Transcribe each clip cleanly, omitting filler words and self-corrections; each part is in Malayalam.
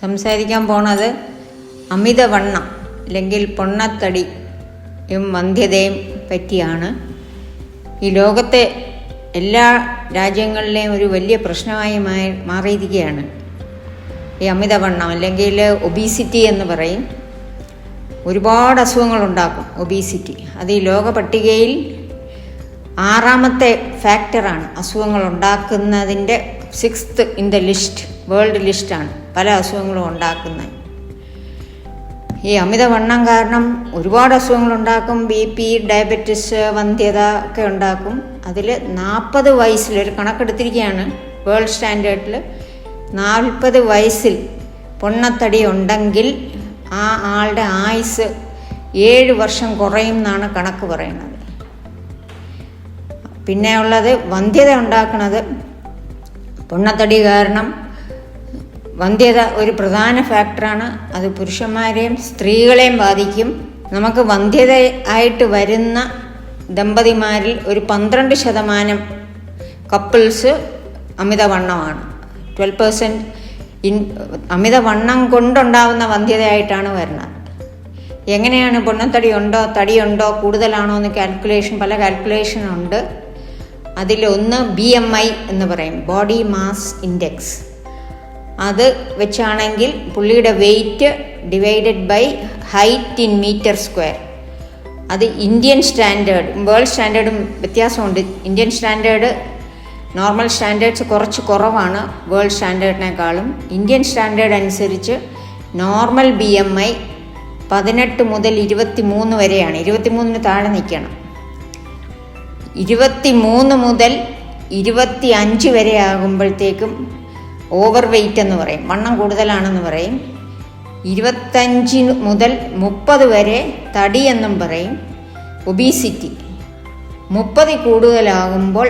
സംസാരിക്കാൻ പോണത് അമിതവണ്ണം അല്ലെങ്കിൽ പൊണ്ണത്തടിയും വന്ധ്യതയും പറ്റിയാണ്. ഈ ലോകത്തെ എല്ലാ രാജ്യങ്ങളിലെയും ഒരു വലിയ പ്രശ്നമായി മാറിയിരിക്കുകയാണ് ഈ അമിതവണ്ണം, അല്ലെങ്കിൽ ഒബീസിറ്റി എന്ന് പറയും. ഒരുപാട് അസുഖങ്ങളുണ്ടാക്കും ഒബീസിറ്റി. അത് ഈ ലോക പട്ടികയിൽ 6ാമത്തെ ഫാക്ടറാണ്. അസുഖങ്ങൾ ഉണ്ടാക്കുന്നതിൻ്റെ 6th in the list, world ലിസ്റ്റാണ് പല അസുഖങ്ങളും ഉണ്ടാക്കുന്നത്. ഈ അമിതവണ്ണം കാരണം ഒരുപാട് അസുഖങ്ങളുണ്ടാക്കും. BP, ഡയബറ്റിസ്, വന്ധ്യത ഒക്കെ ഉണ്ടാക്കും. അതിൽ 40 വയസ്സിൽ ഒരു കണക്കെടുത്തിരിക്കുകയാണ് വേൾഡ് സ്റ്റാൻഡേർഡിൽ. 40 വയസ്സിൽ പൊണ്ണത്തടി ഉണ്ടെങ്കിൽ ആ ആളുടെ ആയുസ് 7 വർഷം കുറയും എന്നാണ് കണക്ക് പറയുന്നത്. പിന്നെ ഉള്ളത് വന്ധ്യത ഉണ്ടാക്കുന്നത് പൊണ്ണത്തടി കാരണം. വന്ധ്യത ഒരു പ്രധാന ഫാക്ടറാണ്. അത് പുരുഷന്മാരെയും സ്ത്രീകളെയും ബാധിക്കും. നമുക്ക് വന്ധ്യത ആയിട്ട് വരുന്ന ദമ്പതിമാരിൽ ഒരു 12% കപ്പിൾസ് അമിതവണ്ണമാണ്. 12% അമിതവണ്ണം കൊണ്ടുണ്ടാവുന്ന വന്ധ്യതയായിട്ടാണ് വരുന്നത്. എങ്ങനെയാണ് പൊണ്ണത്തടി ഉണ്ടോ തടിയുണ്ടോ കൂടുതലാണോ എന്ന് പല കാൽക്കുലേഷൻ ഉണ്ട്. അതിലൊന്ന് BMI എന്ന് പറയും, ബോഡി മാസ് ഇൻഡെക്സ്. അത് വെച്ചാണെങ്കിൽ പുള്ളിയുടെ weight divided by height in meter square. അത് ഇന്ത്യൻ സ്റ്റാൻഡേർഡ്, വേൾഡ് സ്റ്റാൻഡേർഡും വ്യത്യാസമുണ്ട്. ഇന്ത്യൻ സ്റ്റാൻഡേർഡ് നോർമൽ സ്റ്റാൻഡേർഡ്സ് കുറച്ച് കുറവാണ് വേൾഡ് സ്റ്റാൻഡേർഡിനേക്കാളും. ഇന്ത്യൻ സ്റ്റാൻഡേർഡ് അനുസരിച്ച് നോർമൽ BMI 18 മുതൽ 23 വരെയാണ്. 23 താഴെ നിൽക്കണം. 23 മുതൽ 25 വരെ ആകുമ്പോഴത്തേക്കും ഓവർ വെയ്റ്റ് എന്ന് പറയും, വണ്ണം കൂടുതലാണെന്ന് പറയും. 25 മുതൽ 30 വരെ തടി എന്നും പറയും, ഒബീസിറ്റി. 30 കൂടുതലാകുമ്പോൾ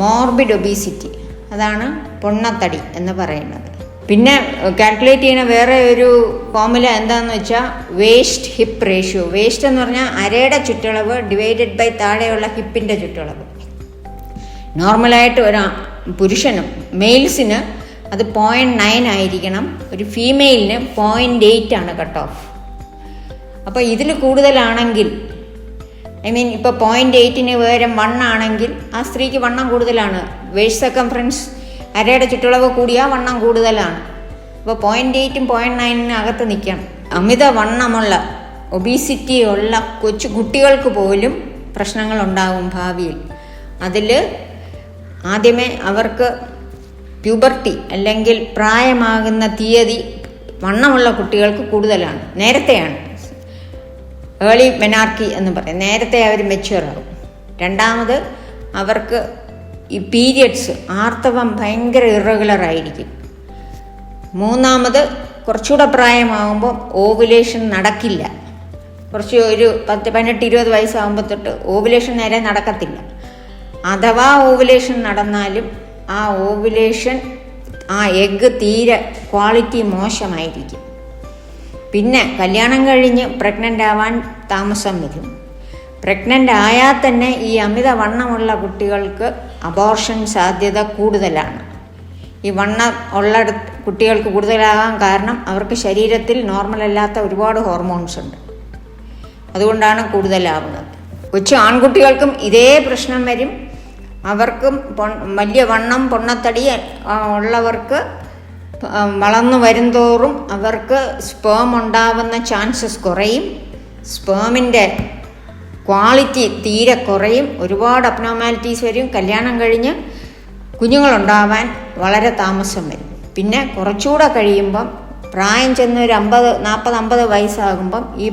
മോർബിഡ് ഒബീസിറ്റി, അതാണ് പൊണ്ണത്തടി എന്ന് പറയുന്നത്. പിന്നെ കാൽക്കുലേറ്റ് ചെയ്യുന്ന വേറെ ഒരു ഫോർമുല എന്താണെന്ന് വെച്ചാൽ വേസ്റ്റ് ഹിപ്പ് റേഷ്യോ. വേസ്റ്റ് എന്ന് പറഞ്ഞാൽ അരയുടെ ചുറ്റളവ് ഡിവൈഡഡ് ബൈ താഴെയുള്ള ഹിപ്പിൻ്റെ ചുറ്റളവ്. നോർമലായിട്ട് ഒരു പുരുഷനും മെയിൽസിന് അത് 0.9 ആയിരിക്കണം. ഒരു ഫീമെയിലിന് 0.8 ആണ് കട്ട് ഓഫ്. അപ്പോൾ ഇതിൽ കൂടുതലാണെങ്കിൽ, ഇപ്പോൾ 0.8ന് പകരം 1 ആണെങ്കിൽ ആ സ്ത്രീക്ക് വണ്ണം കൂടുതലാണ്. വേസ്റ്റ് സർക്കംഫറൻസ് അരയുടെ ചുറ്റളവ് കൂടിയാൽ വണ്ണം കൂടുതലാണ്. അപ്പോൾ 0.8ഉം 0.9നും അകത്ത് നിൽക്കണം. അമിതവണ്ണമുള്ള ഒബീസിറ്റി ഉള്ള കൊച്ചു കുട്ടികൾക്ക് പോലും പ്രശ്നങ്ങളുണ്ടാകും ഭാവിയിൽ. അതിൽ ആദ്യമേ അവർക്ക് പ്യൂബർട്ടി അല്ലെങ്കിൽ പ്രായമാകുന്ന തീയതി വണ്ണമുള്ള കുട്ടികൾക്ക് കൂടുതലാണ്, നേരത്തെയാണ്. ഏർലി മെനാർക്കി എന്ന് പറയും, നേരത്തെ അവർ മെച്യൂർ ആകും. രണ്ടാമത് അവർക്ക് ഈ പീരിയഡ്സ്, ആർത്തവം ഭയങ്കര ഇറഗുലർ ആയിരിക്കും. മൂന്നാമത് കുറച്ചുകൂടെ പ്രായമാകുമ്പോൾ ഓവുലേഷൻ നടക്കില്ല. ഒരു 18-20 വയസ്സാകുമ്പോൾ തൊട്ട് ഓവുലേഷൻ നേരെ നടക്കത്തില്ല. അഥവാ ഓവുലേഷൻ നടന്നാലും ആ ഓവുലേഷൻ, ആ എഗ്ഗ് തീരെ ക്വാളിറ്റി മോശമായിരിക്കും. പിന്നെ കല്യാണം കഴിഞ്ഞ് പ്രഗ്നൻ്റ് ആവാൻ താമസം വരും. പ്രഗ്നൻ്റ് ആയാൽ തന്നെ ഈ അമിതവണ്ണമുള്ള കുട്ടികൾക്ക് അബോർഷൻ സാധ്യത കൂടുതലാണ്. ഈ വണ്ണം ഉള്ള കുട്ടികൾക്ക് കൂടുതലാകാൻ കാരണം അവർക്ക് ശരീരത്തിൽ നോർമലല്ലാത്ത ഒരുപാട് ഹോർമോൺസ് ഉണ്ട്. അതുകൊണ്ടാണ് കൂടുതലാവുന്നത്. കൊച്ചു ആൺകുട്ടികൾക്കും ഇതേ പ്രശ്നം വരും. അവർക്കും വലിയ വണ്ണം പൊണ്ണത്തടി ഉള്ളവർക്ക് വളർന്നു വരുംതോറും അവർക്ക് സ്പേം ഉണ്ടാവുന്ന ചാൻസസ് കുറയും. സ്പേമിൻ്റെ ക്വാളിറ്റി തീരെ കുറയും. ഒരുപാട് അബ്നോർമാലിറ്റീസ് വരും. കല്യാണം കഴിഞ്ഞ് കുഞ്ഞുങ്ങളുണ്ടാവാൻ വളരെ താമസം വരും. പിന്നെ കുറച്ചുകൂടെ കഴിയുമ്പം, പ്രായം ചെന്ന് ഒരു 40-50 വയസ്സാകുമ്പം ഈ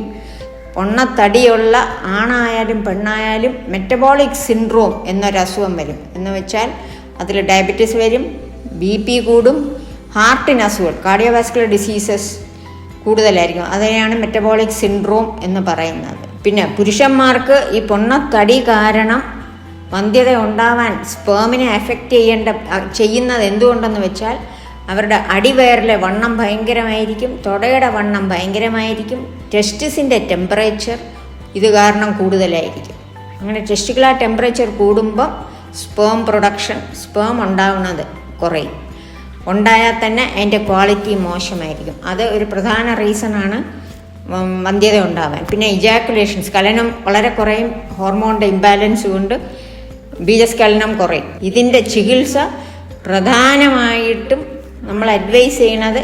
പൊണ്ണത്തടിയുള്ള ആണായാലും പെണ്ണായാലും മെറ്റബോളിക് സിൻഡ്രോം എന്നൊരസുഖം വരും. എന്ന് വെച്ചാൽ അതിൽ ഡയബറ്റീസ് വരും, BP കൂടും, ഹാർട്ടിന് അസുഖം, കാർഡിയോവാസ്കുലർ ഡിസീസസ് കൂടുതലായിരിക്കും. അതിനെയാണ് മെറ്റബോളിക് സിൻഡ്രോം എന്ന് പറയുന്നത്. പിന്നെ പുരുഷന്മാർക്ക് ഈ പൊണ്ണത്തടി കാരണം വന്ധ്യത ഉണ്ടാവാൻ സ്പേമിനെ എഫക്റ്റ് ചെയ്യുന്നത് എന്തുകൊണ്ടെന്ന് വെച്ചാൽ അവരുടെ അടിവയറിലെ വണ്ണം ഭയങ്കരമായിരിക്കും, തുടയുടെ വണ്ണം ഭയങ്കരമായിരിക്കും, ടെസ്റ്റിസിൻ്റെ ടെമ്പറേച്ചർ ഇത് കാരണം കൂടുതലായിരിക്കും. അങ്ങനെ ടെസ്റ്റിക്കുലർ ടെമ്പറേച്ചർ കൂടുമ്പോൾ സ്പേം പ്രൊഡക്ഷൻ, സ്പേം ഉണ്ടാവുന്നത് കുറയും. ഉണ്ടായാൽ തന്നെ അതിൻ്റെ ക്വാളിറ്റി മോശമായിരിക്കും. അത് ഒരു പ്രധാന റീസണാണ് വന്ധ്യത ഉണ്ടാവാൻ. പിന്നെ ഇജാക്കുലേഷൻ, സ്ഖലനം വളരെ കുറയും. ഹോർമോണിൻ്റെ ഇംബാലൻസ് കൊണ്ട് ബീജസ്ഖലനം കുറയും. ഇതിൻ്റെ ചികിത്സ പ്രധാനമായിട്ടും നമ്മൾ അഡ്വൈസ് ചെയ്യണത്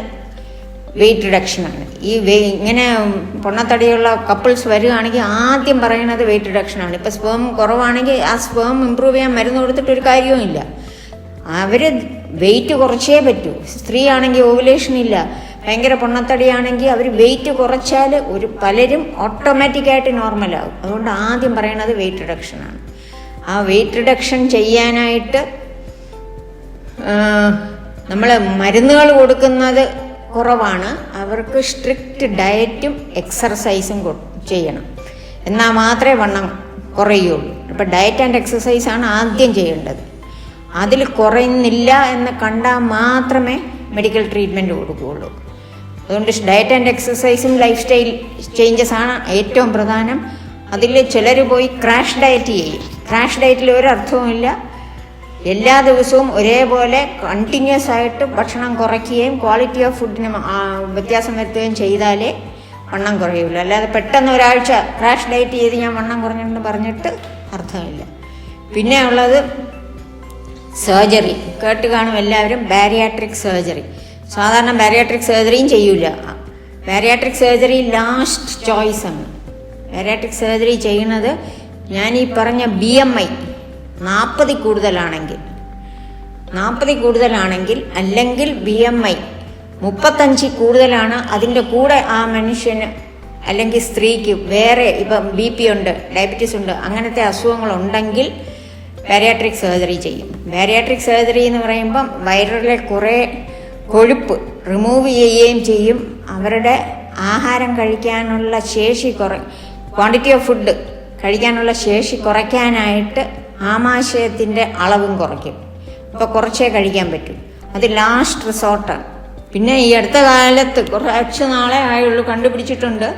വെയിറ്റ് റിഡക്ഷനാണ്. ഇങ്ങനെ പൊണ്ണത്തടിയുള്ള കപ്പിൾസ് വരികയാണെങ്കിൽ ആദ്യം പറയണത് വെയിറ്റ് റിഡക്ഷനാണ്. ഇപ്പോൾ സ്പേം കുറവാണെങ്കിൽ ആ സ്പേം ഇമ്പ്രൂവ് ചെയ്യാൻ മരുന്ന് കൊടുത്തിട്ടൊരു കാര്യവുമില്ല. അവർ വെയിറ്റ് കുറച്ചേ പറ്റൂ. സ്ത്രീ ആണെങ്കിൽ ഓവുലേഷൻ ഇല്ല, ഭയങ്കര പൊണ്ണത്തടിയാണെങ്കിൽ അവർ വെയിറ്റ് കുറച്ചാൽ പലരും ഓട്ടോമാറ്റിക്കായിട്ട് നോർമലാകും. അതുകൊണ്ട് ആദ്യം പറയണത് വെയിറ്റ് റിഡക്ഷനാണ്. ആ വെയിറ്റ് റിഡക്ഷൻ ചെയ്യാനായിട്ട് നമ്മൾ മരുന്നുകൾ കൊടുക്കുന്നത് കുറവാണ്. അവർക്ക് സ്ട്രിക്റ്റ് ഡയറ്റും എക്സർസൈസും ചെയ്യണം. എന്നാൽ മാത്രമേ വണ്ണം കുറയുള്ളൂ. ഇപ്പം ഡയറ്റ് ആൻഡ് എക്സസൈസാണ് ആദ്യം ചെയ്യേണ്ടത്. അതിൽ കുറയുന്നില്ല എന്ന് കണ്ടാൽ മാത്രമേ മെഡിക്കൽ ട്രീറ്റ്മെൻറ്റ് കൊടുക്കുകയുള്ളൂ. അതുകൊണ്ട് ഡയറ്റ് ആൻഡ് എക്സസൈസും ലൈഫ് സ്റ്റൈൽ ചേഞ്ചസ് ആണ് ഏറ്റവും പ്രധാനം. അതിൽ ചിലർ പോയി ക്രാഷ് ഡയറ്റ് ചെയ്യും. ക്രാഷ് ഡയറ്റിൽ ഒരർത്ഥവുമില്ല. എല്ലാ ദിവസവും ഒരേപോലെ കണ്ടിന്യൂസ് ആയിട്ട് ഭക്ഷണം കുറയ്ക്കുകയും ക്വാളിറ്റി ഓഫ് ഫുഡിന് വ്യത്യാസം വരുത്തുകയും ചെയ്താലേ വണ്ണം കുറയുള്ളൂ. അല്ലാതെ പെട്ടെന്ന് ഒരാഴ്ച ക്രാഷ് ഡയറ്റ് ചെയ്ത് ഞാൻ വണ്ണം കുറഞ്ഞെന്ന് പറഞ്ഞിട്ട് അർത്ഥമില്ല. പിന്നെ ഉള്ളത് സർജറി. കേട്ട് കാണും എല്ലാവരും, ബാരിയാട്രിക് സർജറി. സാധാരണ ബാരിയാട്രിക് സർജറിയും ചെയ്യൂല. ബാരിയാട്രിക് സർജറി ലാസ്റ്റ് ചോയ്സാണ്. ബാരിയാട്രിക് സർജറി ചെയ്യുന്നത് ഞാൻ ഈ പറഞ്ഞ BMI 40 കൂടുതലാണെങ്കിൽ അല്ലെങ്കിൽ BMI 35 കൂടുതലാണ്, അതിൻ്റെ കൂടെ ആ മനുഷ്യന് അല്ലെങ്കിൽ സ്ത്രീക്ക് വേറെ ഇപ്പം BP ഉണ്ട്, ഡയബറ്റീസ് ഉണ്ട്, അങ്ങനത്തെ അസുഖങ്ങളുണ്ടെങ്കിൽ ബാരിയാട്രിക് സർജറി ചെയ്യും. ബാരിയാട്രിക് സർജറി എന്ന് പറയുമ്പം വയറിലെ കുറേ കൊഴുപ്പ് റിമൂവ് ചെയ്യുകയും ചെയ്യും. അവരുടെ ആഹാരം കഴിക്കാനുള്ള ശേഷി ക്വാണ്ടിറ്റി ഓഫ് ഫുഡ് കഴിക്കാനുള്ള ശേഷി കുറയ്ക്കാനായിട്ട് ആമാശയത്തിൻ്റെ അളവും കുറയ്ക്കും. അപ്പോൾ കുറച്ചേ കഴിക്കാൻ പറ്റും. അത് ലാസ്റ്റ് റിസോർട്ടാണ്. പിന്നെ ഈ അടുത്ത കാലത്ത് കുറച്ച് നാളെ ആയുള്ളൂ കണ്ടുപിടിച്ചിട്ടുണ്ട്,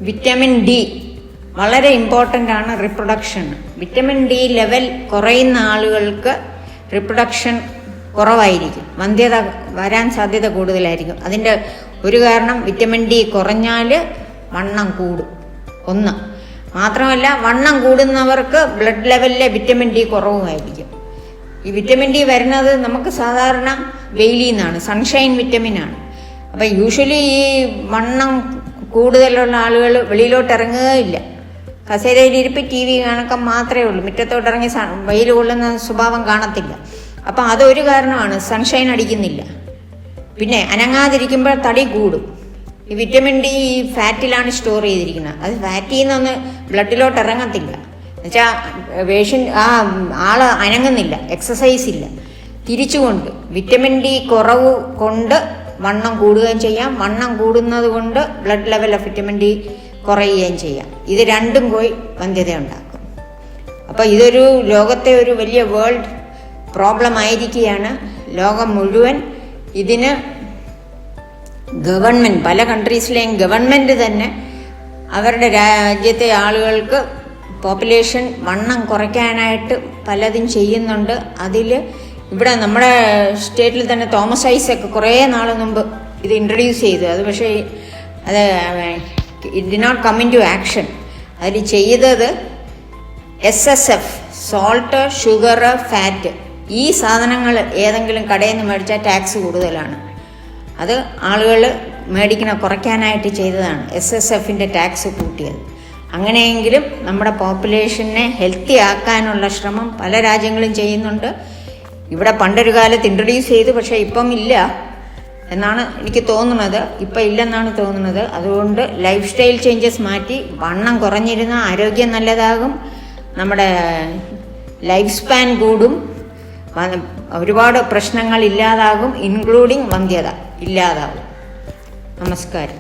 വിറ്റമിൻ D വളരെ ഇമ്പോർട്ടൻ്റ് ആണ് റിപ്രൊഡക്ഷൻ. വിറ്റമിൻ D ലെവൽ കുറയുന്ന ആളുകൾക്ക് റിപ്രൊഡക്ഷൻ കുറവായിരിക്കും, വന്ധ്യത വരാൻ സാധ്യത കൂടുതലായിരിക്കും. അതിൻ്റെ ഒരു കാരണം വിറ്റമിൻ D കുറഞ്ഞാൽ വണ്ണം കൂടും. ഒന്ന് മാത്രമല്ല, വണ്ണം കൂടുന്നവർക്ക് ബ്ലഡ് ലെവലിലെ വിറ്റമിൻ D കുറവുമായിരിക്കും. ഈ വിറ്റമിൻ D വരുന്നത് നമുക്ക് സാധാരണ വെയിലിൽ നിന്നാണ്, സൺഷൈൻ വിറ്റമിനാണ്. അപ്പം യൂഷ്വലി ഈ വണ്ണം കൂടുതലുള്ള ആളുകൾ വെളിയിലോട്ട് ഇറങ്ങുകയില്ല. കസേരയിലിരിപ്പ് TV കാണക്കം മാത്രമേ ഉള്ളൂ. മുറ്റത്തോട്ടിറങ്ങി വെയിൽ കൊള്ളുന്ന സ്വഭാവം കാണത്തില്ല. അപ്പം അതൊരു കാരണമാണ്, സൺഷൈൻ അടിക്കുന്നില്ല. പിന്നെ അനങ്ങാതിരിക്കുമ്പോൾ തടി കൂടും. ഈ വിറ്റമിൻ D ഈ ഫാറ്റിലാണ് സ്റ്റോർ ചെയ്തിരിക്കുന്നത്. അത് ഫാറ്റിൽ നിന്നൊന്ന് ബ്ലഡിലോട്ട് ഇറങ്ങത്തില്ല. എന്നുവെച്ചാൽ ആള് അനങ്ങുന്നില്ല, എക്സസൈസ് ഇല്ല. തിരിച്ചുകൊണ്ട് വിറ്റമിൻ D കുറവ് കൊണ്ട് വണ്ണം കൂടുകയും ചെയ്യാം, വണ്ണം കൂടുന്നത് കൊണ്ട് blood level of vitamin D കുറയുകയും ചെയ്യാം. ഇത് രണ്ടും പോയി വന്ധ്യത ഉണ്ടാക്കും. അപ്പോൾ ഇതൊരു ലോകത്തെ ഒരു വലിയ വേൾഡ് പ്രോബ്ലം ആയിരിക്കുകയാണ്. ലോകം മുഴുവൻ ഇതിന് ഗവൺമെൻറ്, പല കൺട്രീസിലെയും ഗവൺമെൻറ് തന്നെ അവരുടെ രാജ്യത്തെ ആളുകൾക്ക് പോപ്പുലേഷൻ വണ്ണം കുറയ്ക്കാനായിട്ട് പലതും ചെയ്യുന്നുണ്ട്. അതിൽ ഇവിടെ നമ്മുടെ സ്റ്റേറ്റിൽ തന്നെ തോമസ് ഐസക് കുറേ നാൾ മുമ്പ് ഇത് ഇൻട്രൊഡ്യൂസ് ചെയ്തു. അത് പക്ഷേ അത് it did not come into action. അതിൽ ചെയ്തത് SSF, സോൾട്ട്, ഷുഗർ, ഫാറ്റ്, ഈ സാധനങ്ങൾ ഏതെങ്കിലും കടയിൽ നിന്ന് മേടിച്ചാൽ ടാക്സ് കൂടുതലാണ്. അത് ആളുകൾ കുറയ്ക്കാനായിട്ട് ചെയ്തതാണ് SSFൻ്റെ ടാക്സ് കൂട്ടിയത്. അങ്ങനെയെങ്കിലും നമ്മുടെ പോപ്പുലേഷനെ ഹെൽത്തി ആക്കാനുള്ള ശ്രമം പല രാജ്യങ്ങളും ചെയ്യുന്നുണ്ട്. ഇവിടെ പണ്ടൊരു കാലത്ത് ഇൻട്രൊഡ്യൂസ് ചെയ്തു, പക്ഷേ ഇപ്പം ഇല്ല എന്നാണ് എനിക്ക് തോന്നുന്നത്. ഇപ്പം ഇല്ലെന്നാണ് തോന്നുന്നത്. അതുകൊണ്ട് ലൈഫ് സ്റ്റൈൽ ചേഞ്ചസ് മാറ്റി വണ്ണം കുറഞ്ഞിരുന്ന ആരോഗ്യം നല്ലതാകും, നമ്മുടെ ലൈഫ് സ്പാൻ കൂടും, ഒരുപാട് പ്രശ്നങ്ങൾ ഇല്ലാതാകും, ഇൻക്ലൂഡിങ് വന്ധ്യത ഇല്ലാതാകും. നമസ്കാരം.